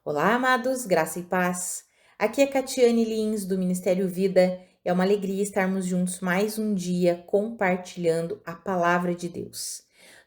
Olá, amados, graça e paz. Aqui é Catiane Lins, do Ministério Vida. É uma alegria estarmos juntos mais um dia compartilhando a palavra de Deus.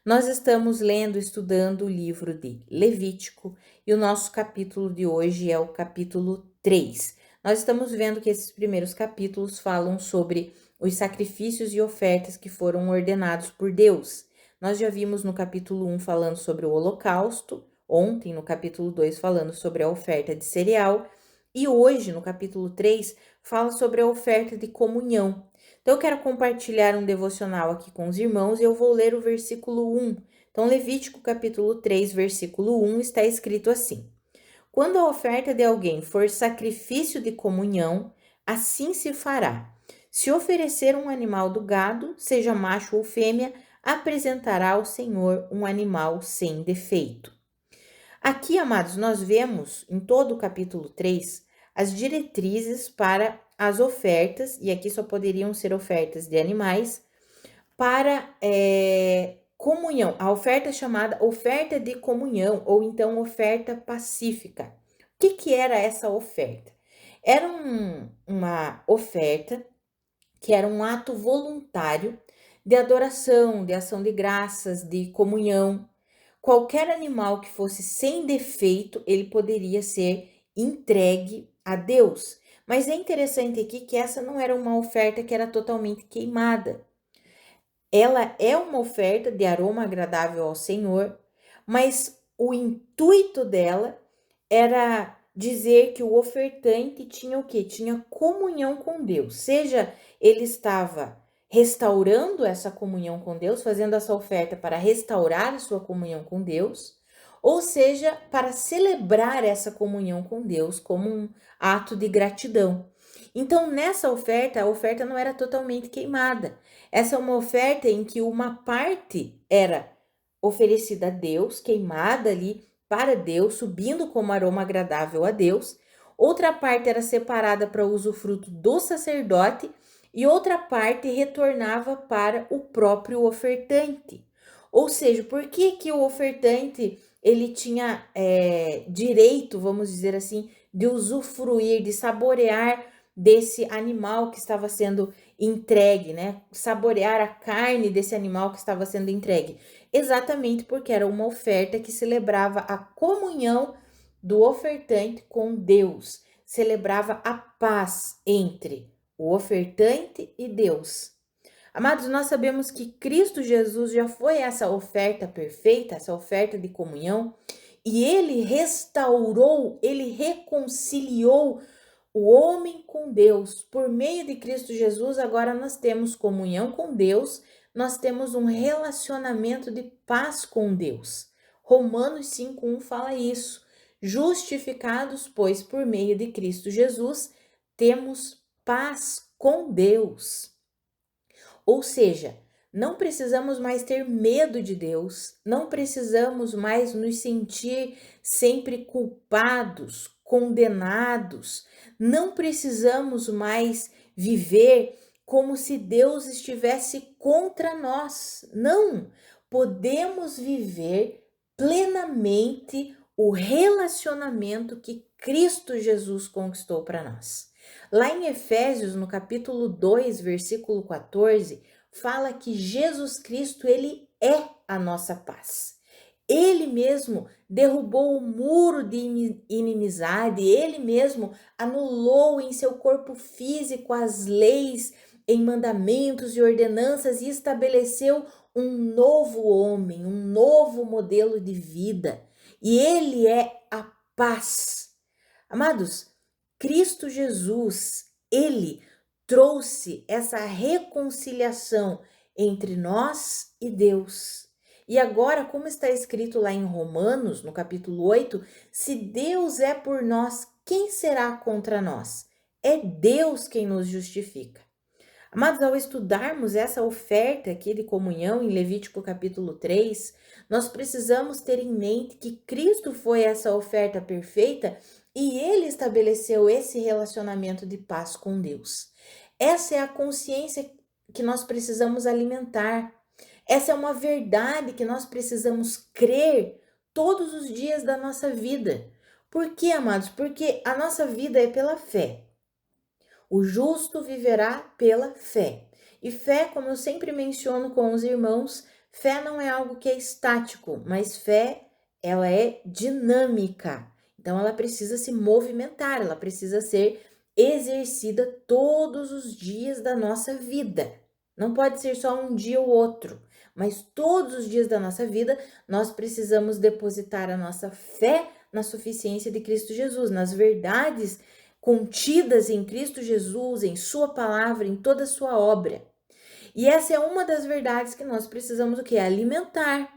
Nós estamos lendo, estudando o livro de Levítico e o nosso capítulo de hoje é o capítulo 3. Nós estamos vendo que esses primeiros capítulos falam sobre os sacrifícios e ofertas que foram ordenados por Deus. Nós já vimos no capítulo 1 falando sobre o holocausto, ontem no capítulo 2 falando sobre a oferta de cereal e hoje no capítulo 3 fala sobre a oferta de comunhão. Então eu quero compartilhar um devocional aqui com os irmãos e eu vou ler o versículo 1. Então Levítico capítulo 3, versículo 1 está escrito assim: Quando a oferta de alguém for sacrifício de comunhão, assim se fará. Se oferecer um animal do gado, seja macho ou fêmea, apresentará ao Senhor um animal sem defeito. Aqui, amados, nós vemos em todo o capítulo 3 as diretrizes para as ofertas, e aqui só poderiam ser ofertas de animais, para comunhão. A oferta chamada oferta de comunhão, ou então oferta pacífica. O que era essa oferta? Era uma oferta que era um ato voluntário de adoração, de ação de graças, de comunhão. Qualquer animal que fosse sem defeito, ele poderia ser entregue a Deus. Mas é interessante aqui que essa não era uma oferta que era totalmente queimada. Ela é uma oferta de aroma agradável ao Senhor, mas o intuito dela era dizer que o ofertante tinha o quê? Tinha comunhão com Deus. Seja ele estava restaurando essa comunhão com Deus, fazendo essa oferta para restaurar a sua comunhão com Deus, ou seja, para celebrar essa comunhão com Deus como um ato de gratidão. Então, nessa oferta, a oferta não era totalmente queimada. Essa é uma oferta em que uma parte era oferecida a Deus, queimada ali para Deus, subindo como aroma agradável a Deus. Outra parte era separada para usufruto do sacerdote e outra parte retornava para o próprio ofertante. Ou seja, por que o ofertante ele tinha direito, vamos dizer assim, de usufruir, de saborear desse animal que estava sendo entregue, né? Saborear a carne desse animal que estava sendo entregue. Exatamente porque era uma oferta que celebrava a comunhão do ofertante com Deus, celebrava a paz entre o ofertante e Deus. Amados, nós sabemos que Cristo Jesus já foi essa oferta perfeita, essa oferta de comunhão, e ele restaurou, ele reconciliou o homem com Deus. Por meio de Cristo Jesus, agora nós temos comunhão com Deus, nós temos um relacionamento de paz com Deus. Romanos 5:1 fala isso. Justificados, pois, por meio de Cristo Jesus, temos paz com Deus. Ou seja, não precisamos mais ter medo de Deus, não precisamos mais nos sentir sempre culpados, condenados, não precisamos mais viver como se Deus estivesse contra nós. Não, podemos viver plenamente o relacionamento que Cristo Jesus conquistou para nós. Lá em Efésios, no capítulo 2, versículo 14, fala que Jesus Cristo, ele é a nossa paz. Ele mesmo derrubou o muro de inimizade, ele mesmo anulou em seu corpo físico as leis em mandamentos e ordenanças e estabeleceu um novo homem, um novo modelo de vida. E ele é a paz. Amados, Cristo Jesus, ele trouxe essa reconciliação entre nós e Deus. E agora, como está escrito lá em Romanos, no capítulo 8, se Deus é por nós, quem será contra nós? É Deus quem nos justifica. Amados, ao estudarmos essa oferta aqui de comunhão em Levítico capítulo 3, nós precisamos ter em mente que Cristo foi essa oferta perfeita e ele estabeleceu esse relacionamento de paz com Deus. Essa é a consciência que nós precisamos alimentar. Essa é uma verdade que nós precisamos crer todos os dias da nossa vida. Por quê, amados? Porque a nossa vida é pela fé. O justo viverá pela fé. E fé, como eu sempre menciono com os irmãos, fé não é algo que é estático, mas fé, ela é dinâmica. Então, ela precisa se movimentar, ela precisa ser exercida todos os dias da nossa vida. Não pode ser só um dia ou outro, mas todos os dias da nossa vida nós precisamos depositar a nossa fé na suficiência de Cristo Jesus, nas verdades contidas em Cristo Jesus, em sua palavra, em toda a sua obra. E essa é uma das verdades que nós precisamos o quê? Alimentar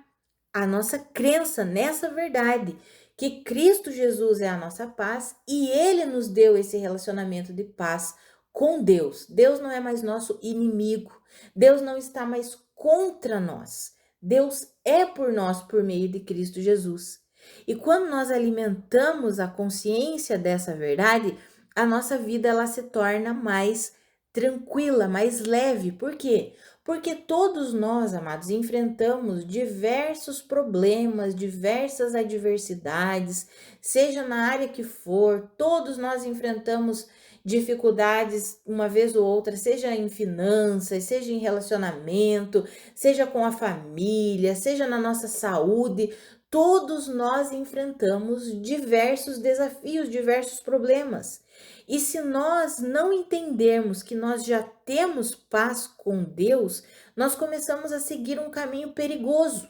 a nossa crença nessa verdade, que Cristo Jesus é a nossa paz e ele nos deu esse relacionamento de paz com Deus. Deus não é mais nosso inimigo. Deus não está mais contra nós. Deus é por nós por meio de Cristo Jesus. E quando nós alimentamos a consciência dessa verdade, a nossa vida ela se torna mais tranquila, mais leve. Por quê? Porque todos nós, amados, enfrentamos diversos problemas, diversas adversidades, seja na área que for, todos nós enfrentamos dificuldades uma vez ou outra, seja em finanças, seja em relacionamento, seja com a família, seja na nossa saúde, todos nós enfrentamos diversos desafios, diversos problemas. E se nós não entendermos que nós já temos paz com Deus, nós começamos a seguir um caminho perigoso. O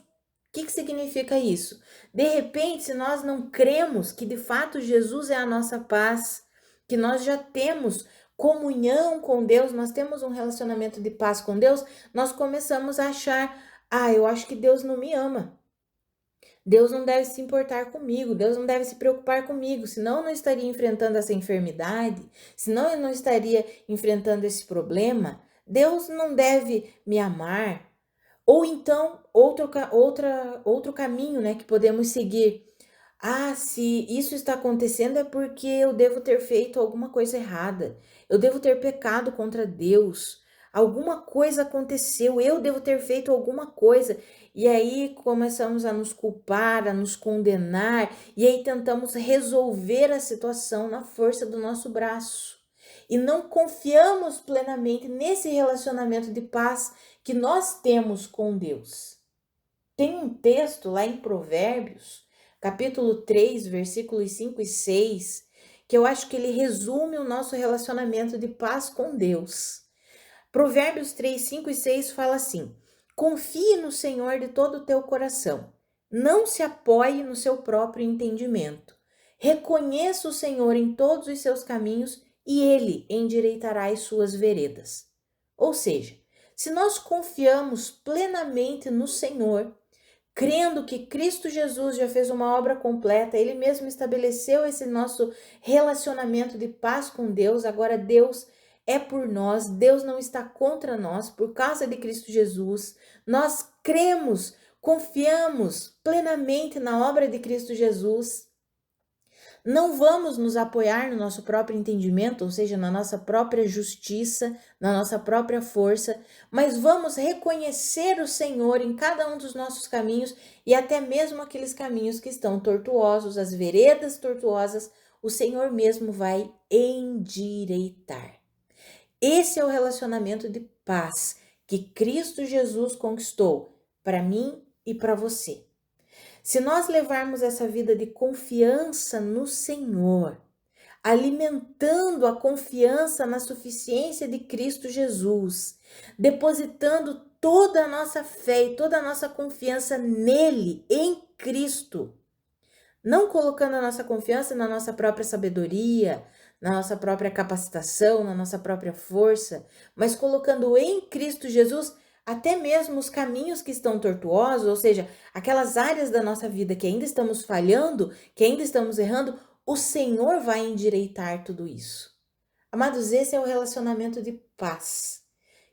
que significa isso? De repente, se nós não cremos que de fato Jesus é a nossa paz, que nós já temos comunhão com Deus, nós temos um relacionamento de paz com Deus, nós começamos a achar, eu acho que Deus não me ama. Deus não deve se importar comigo, Deus não deve se preocupar comigo, senão eu não estaria enfrentando essa enfermidade, senão eu não estaria enfrentando esse problema. Deus não deve me amar. Ou então, outro caminho, né, que podemos seguir. Se isso está acontecendo é porque eu devo ter feito alguma coisa errada. Eu devo ter pecado contra Deus. Alguma coisa aconteceu, eu devo ter feito alguma coisa. E aí começamos a nos culpar, a nos condenar, e aí tentamos resolver a situação na força do nosso braço. E não confiamos plenamente nesse relacionamento de paz que nós temos com Deus. Tem um texto lá em Provérbios, capítulo 3, versículos 5 e 6, que eu acho que ele resume o nosso relacionamento de paz com Deus. Provérbios 3, 5 e 6 fala assim: confie no Senhor de todo o teu coração, não se apoie no seu próprio entendimento. Reconheça o Senhor em todos os seus caminhos e ele endireitará as suas veredas. Ou seja, se nós confiamos plenamente no Senhor, crendo que Cristo Jesus já fez uma obra completa, ele mesmo estabeleceu esse nosso relacionamento de paz com Deus, agora Deus é por nós, Deus não está contra nós por causa de Cristo Jesus. Nós cremos, confiamos plenamente na obra de Cristo Jesus. Não vamos nos apoiar no nosso próprio entendimento, ou seja, na nossa própria justiça, na nossa própria força, mas vamos reconhecer o Senhor em cada um dos nossos caminhos e até mesmo aqueles caminhos que estão tortuosos, as veredas tortuosas, o Senhor mesmo vai endireitar. Esse é o relacionamento de paz que Cristo Jesus conquistou para mim e para você. Se nós levarmos essa vida de confiança no Senhor, alimentando a confiança na suficiência de Cristo Jesus, depositando toda a nossa fé e toda a nossa confiança nele, em Cristo, não colocando a nossa confiança na nossa própria sabedoria, na nossa própria capacitação, na nossa própria força, mas colocando em Cristo Jesus até mesmo os caminhos que estão tortuosos, ou seja, aquelas áreas da nossa vida que ainda estamos falhando, que ainda estamos errando, o Senhor vai endireitar tudo isso. Amados, esse é o relacionamento de paz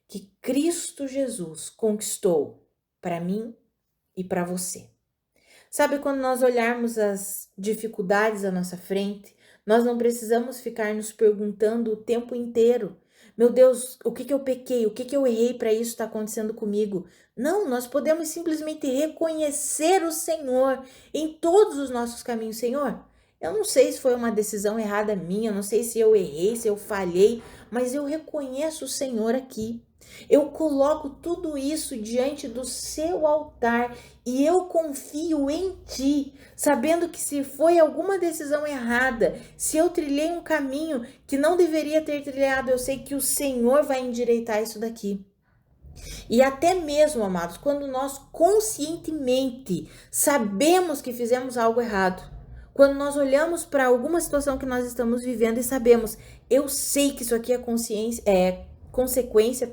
que Cristo Jesus conquistou para mim e para você. Sabe, quando nós olharmos as dificuldades à nossa frente, nós não precisamos ficar nos perguntando o tempo inteiro: meu Deus, o que eu pequei? O que eu errei para isso estar acontecendo comigo? Não, nós podemos simplesmente reconhecer o Senhor em todos os nossos caminhos. Senhor, Eu não sei se foi uma decisão errada minha, eu não sei se eu errei, se eu falhei, mas eu reconheço o Senhor aqui. Eu coloco tudo isso diante do seu altar e eu confio em ti, sabendo que se foi alguma decisão errada, se eu trilhei um caminho que não deveria ter trilhado, eu sei que o Senhor vai endireitar isso daqui. E até mesmo, amados, quando nós conscientemente sabemos que fizemos algo errado, quando nós olhamos para alguma situação que nós estamos vivendo e sabemos, eu sei que isso aqui é consequência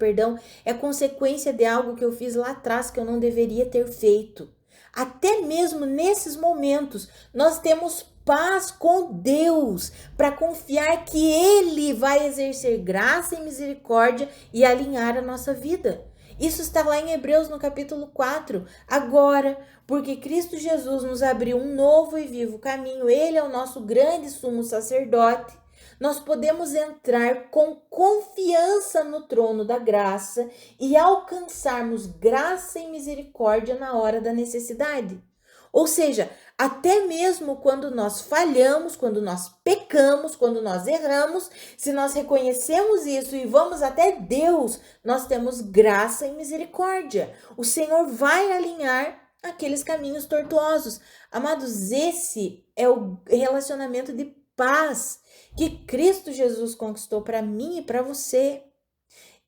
de algo que eu fiz lá atrás que eu não deveria ter feito. Até mesmo nesses momentos, nós temos paz com Deus para confiar que Ele vai exercer graça e misericórdia e alinhar a nossa vida. Isso está lá em Hebreus no capítulo 4. Agora, porque Cristo Jesus nos abriu um novo e vivo caminho, Ele é o nosso grande sumo sacerdote, nós podemos entrar com confiança no trono da graça e alcançarmos graça e misericórdia na hora da necessidade. Ou seja, até mesmo quando nós falhamos, quando nós pecamos, quando nós erramos, se nós reconhecemos isso e vamos até Deus, nós temos graça e misericórdia. O Senhor vai alinhar aqueles caminhos tortuosos. Amados, esse é o relacionamento de paz que Cristo Jesus conquistou para mim e para você.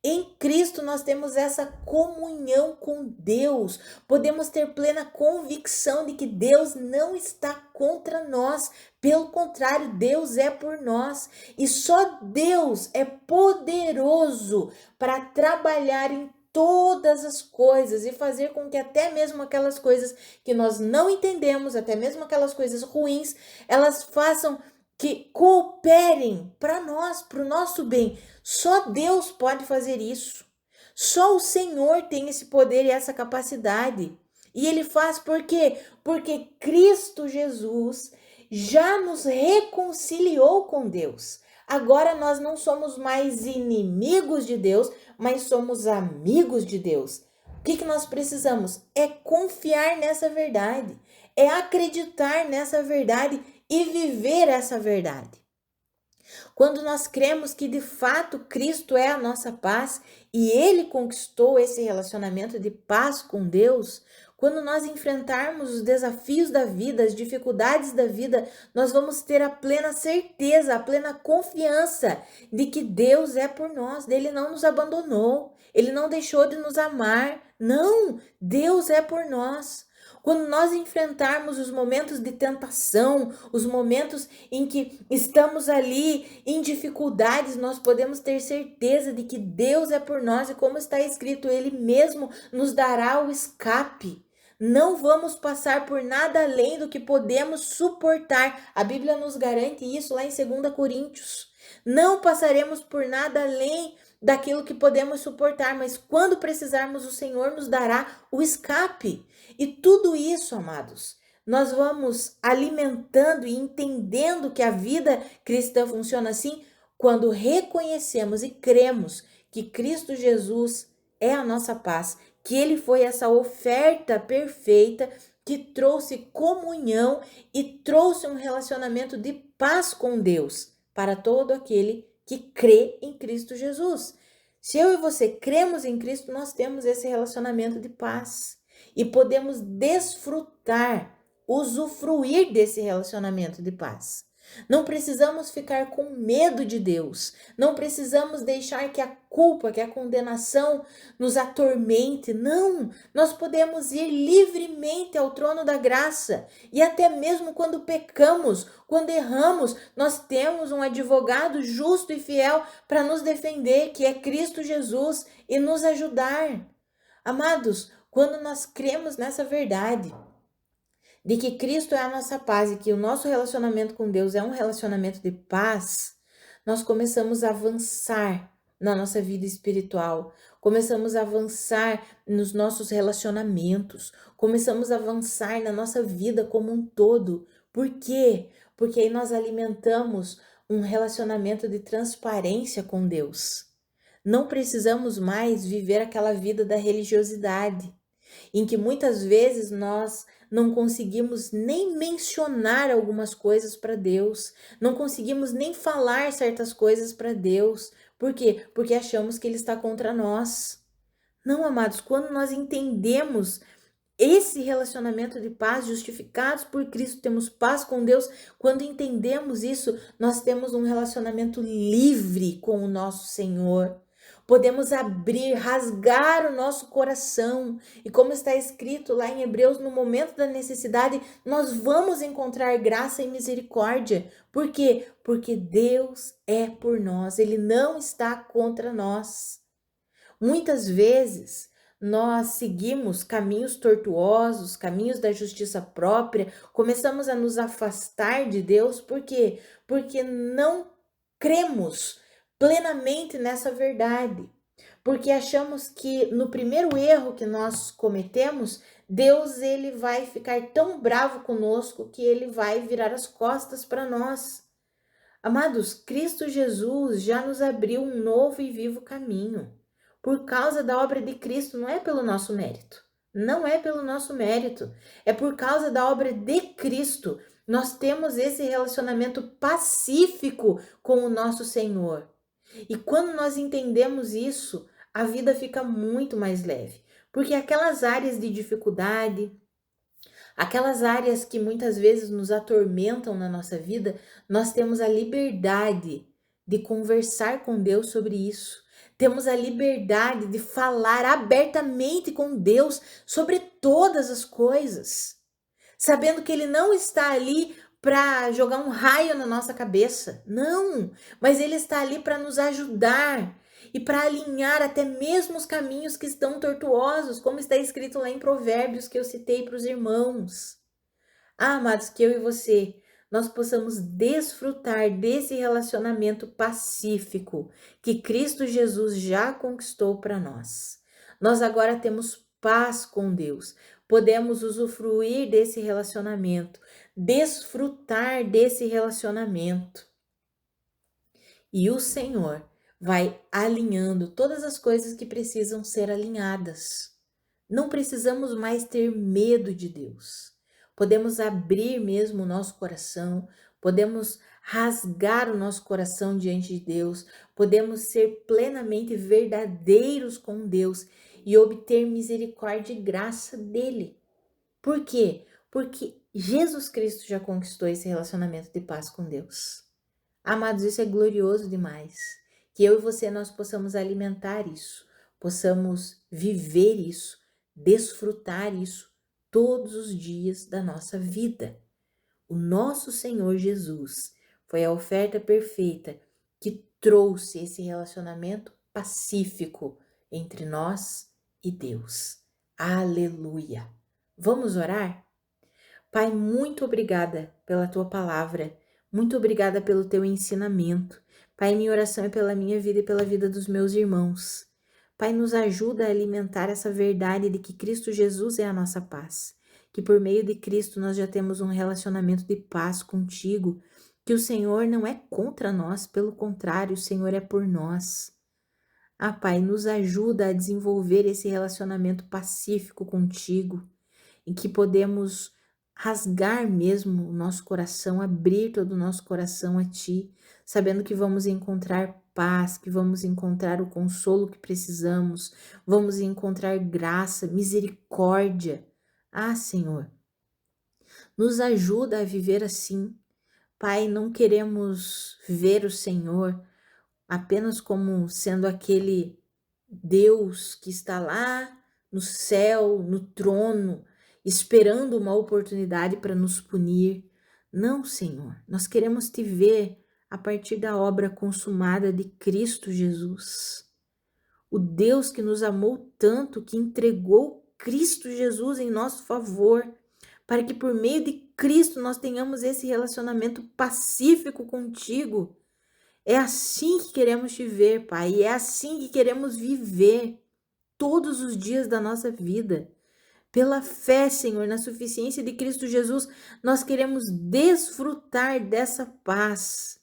Em Cristo nós temos essa comunhão com Deus. Podemos ter plena convicção de que Deus não está contra nós. Pelo contrário, Deus é por nós. E só Deus é poderoso para trabalhar em todas as coisas e fazer com que até mesmo aquelas coisas que nós não entendemos, até mesmo aquelas coisas ruins, elas façam que cooperem para nós, para o nosso bem. Só Deus pode fazer isso. Só o Senhor tem esse poder e essa capacidade. E Ele faz por quê? Porque Cristo Jesus já nos reconciliou com Deus. Agora nós não somos mais inimigos de Deus, mas somos amigos de Deus. O que nós precisamos? É confiar nessa verdade, é acreditar nessa verdade e viver essa verdade. Quando nós cremos que de fato Cristo é a nossa paz e Ele conquistou esse relacionamento de paz com Deus, quando nós enfrentarmos os desafios da vida, as dificuldades da vida, nós vamos ter a plena certeza, a plena confiança de que Deus é por nós, Ele não nos abandonou, Ele não deixou de nos amar. Não, Deus é por nós. Quando nós enfrentarmos os momentos de tentação, os momentos em que estamos ali em dificuldades, nós podemos ter certeza de que Deus é por nós e, como está escrito, Ele mesmo nos dará o escape. Não vamos passar por nada além do que podemos suportar. A Bíblia nos garante isso lá em 2 Coríntios. Não passaremos por nada além daquilo que podemos suportar, mas quando precisarmos, o Senhor nos dará o escape. E tudo isso, amados, nós vamos alimentando e entendendo que a vida cristã funciona assim quando reconhecemos e cremos que Cristo Jesus é a nossa paz, que Ele foi essa oferta perfeita que trouxe comunhão e trouxe um relacionamento de paz com Deus para todo aquele que crê em Cristo Jesus. Se eu e você cremos em Cristo, nós temos esse relacionamento de paz e podemos desfrutar, usufruir desse relacionamento de paz. Não precisamos ficar com medo de Deus, não precisamos deixar que a culpa, que a condenação nos atormente. Não, nós podemos ir livremente ao trono da graça e até mesmo quando pecamos, quando erramos, nós temos um advogado justo e fiel para nos defender, que é Cristo Jesus, e nos ajudar. Amados, quando nós cremos nessa verdade, de que Cristo é a nossa paz e que o nosso relacionamento com Deus é um relacionamento de paz, nós começamos a avançar na nossa vida espiritual, começamos a avançar nos nossos relacionamentos, começamos a avançar na nossa vida como um todo. Por quê? Porque aí nós alimentamos um relacionamento de transparência com Deus. Não precisamos mais viver aquela vida da religiosidade, em que muitas vezes nós não conseguimos nem mencionar algumas coisas para Deus, não conseguimos nem falar certas coisas para Deus. Por quê? Porque achamos que Ele está contra nós. Não, amados, quando nós entendemos esse relacionamento de paz, justificados por Cristo, temos paz com Deus. Quando entendemos isso, nós temos um relacionamento livre com o nosso Senhor. Podemos abrir, rasgar o nosso coração. E como está escrito lá em Hebreus, no momento da necessidade, nós vamos encontrar graça e misericórdia. Por quê? Porque Deus é por nós, Ele não está contra nós. Muitas vezes nós seguimos caminhos tortuosos, caminhos da justiça própria, começamos a nos afastar de Deus, por quê? Porque não cremos plenamente nessa verdade. Porque achamos que no primeiro erro que nós cometemos, Deus ele vai ficar tão bravo conosco que ele vai virar as costas para nós. Amados, Cristo Jesus já nos abriu um novo e vivo caminho. Por causa da obra de Cristo, não é pelo nosso mérito. Não é pelo nosso mérito. É por causa da obra de Cristo. Nós temos esse relacionamento pacífico com o nosso Senhor. E quando nós entendemos isso, a vida fica muito mais leve. Porque aquelas áreas de dificuldade, aquelas áreas que muitas vezes nos atormentam na nossa vida, nós temos a liberdade de conversar com Deus sobre isso. Temos a liberdade de falar abertamente com Deus sobre todas as coisas, sabendo que Ele não está ali para jogar um raio na nossa cabeça, não, mas Ele está ali para nos ajudar e para alinhar até mesmo os caminhos que estão tortuosos, como está escrito lá em Provérbios que eu citei para os irmãos. Ah, amados, que eu e você, nós possamos desfrutar desse relacionamento pacífico que Cristo Jesus já conquistou para nós. Nós agora temos paz com Deus, podemos usufruir desse relacionamento, desfrutar desse relacionamento. E o Senhor vai alinhando todas as coisas que precisam ser alinhadas. Não precisamos mais ter medo de Deus. Podemos abrir mesmo o nosso coração, podemos rasgar o nosso coração diante de Deus, podemos ser plenamente verdadeiros com Deus e obter misericórdia e graça dele. Por quê? Porque Jesus Cristo já conquistou esse relacionamento de paz com Deus. Amados, isso é glorioso demais. Que eu e você nós possamos alimentar isso, possamos viver isso, desfrutar isso todos os dias da nossa vida. O nosso Senhor Jesus foi a oferta perfeita que trouxe esse relacionamento pacífico entre nós e Deus. Aleluia! Vamos orar? Pai, muito obrigada pela tua palavra, muito obrigada pelo teu ensinamento. Pai, minha oração é pela minha vida e pela vida dos meus irmãos. Pai, nos ajuda a alimentar essa verdade de que Cristo Jesus é a nossa paz, que por meio de Cristo nós já temos um relacionamento de paz contigo, que o Senhor não é contra nós, pelo contrário, o Senhor é por nós. Ah, Pai, nos ajuda a desenvolver esse relacionamento pacífico contigo, em que podemos rasgar mesmo o nosso coração, abrir todo o nosso coração a Ti, sabendo que vamos encontrar paz, que vamos encontrar o consolo que precisamos, vamos encontrar graça, misericórdia. Ah, Senhor, nos ajuda a viver assim. Pai, não queremos ver o Senhor apenas como sendo aquele Deus que está lá no céu, no trono, esperando uma oportunidade para nos punir. Não, Senhor, nós queremos te ver a partir da obra consumada de Cristo Jesus. O Deus que nos amou tanto, que entregou Cristo Jesus em nosso favor, para que por meio de Cristo nós tenhamos esse relacionamento pacífico contigo. É assim que queremos te ver, Pai, e é assim que queremos viver todos os dias da nossa vida. Pela fé, Senhor, na suficiência de Cristo Jesus, nós queremos desfrutar dessa paz.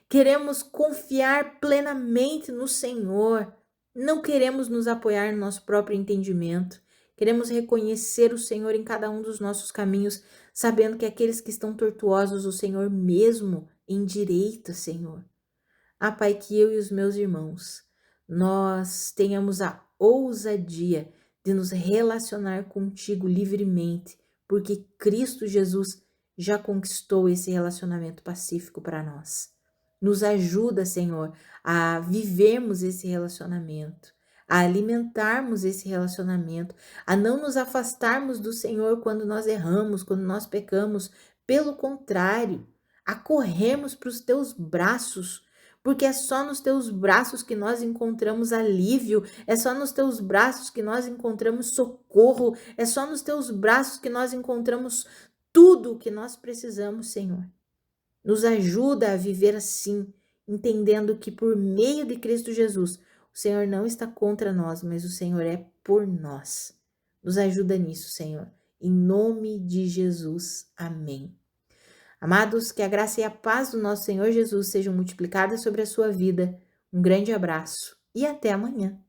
Queremos confiar plenamente no Senhor. Não queremos nos apoiar no nosso próprio entendimento. Queremos reconhecer o Senhor em cada um dos nossos caminhos, sabendo que aqueles que estão tortuosos, o Senhor mesmo endireita, Senhor. Ah, Pai, que eu e os meus irmãos, nós tenhamos a ousadia de nos relacionar contigo livremente, porque Cristo Jesus já conquistou esse relacionamento pacífico para nós. Nos ajuda, Senhor, a vivermos esse relacionamento, a alimentarmos esse relacionamento, a não nos afastarmos do Senhor quando nós erramos, quando nós pecamos. Pelo contrário, a corrermos para os teus braços, porque é só nos teus braços que nós encontramos alívio, é só nos teus braços que nós encontramos socorro, é só nos teus braços que nós encontramos tudo o que nós precisamos, Senhor. Nos ajuda a viver assim, entendendo que por meio de Cristo Jesus, o Senhor não está contra nós, mas o Senhor é por nós. Nos ajuda nisso, Senhor. Em nome de Jesus. Amém. Amados, que a graça e a paz do nosso Senhor Jesus sejam multiplicadas sobre a sua vida. Um grande abraço e até amanhã.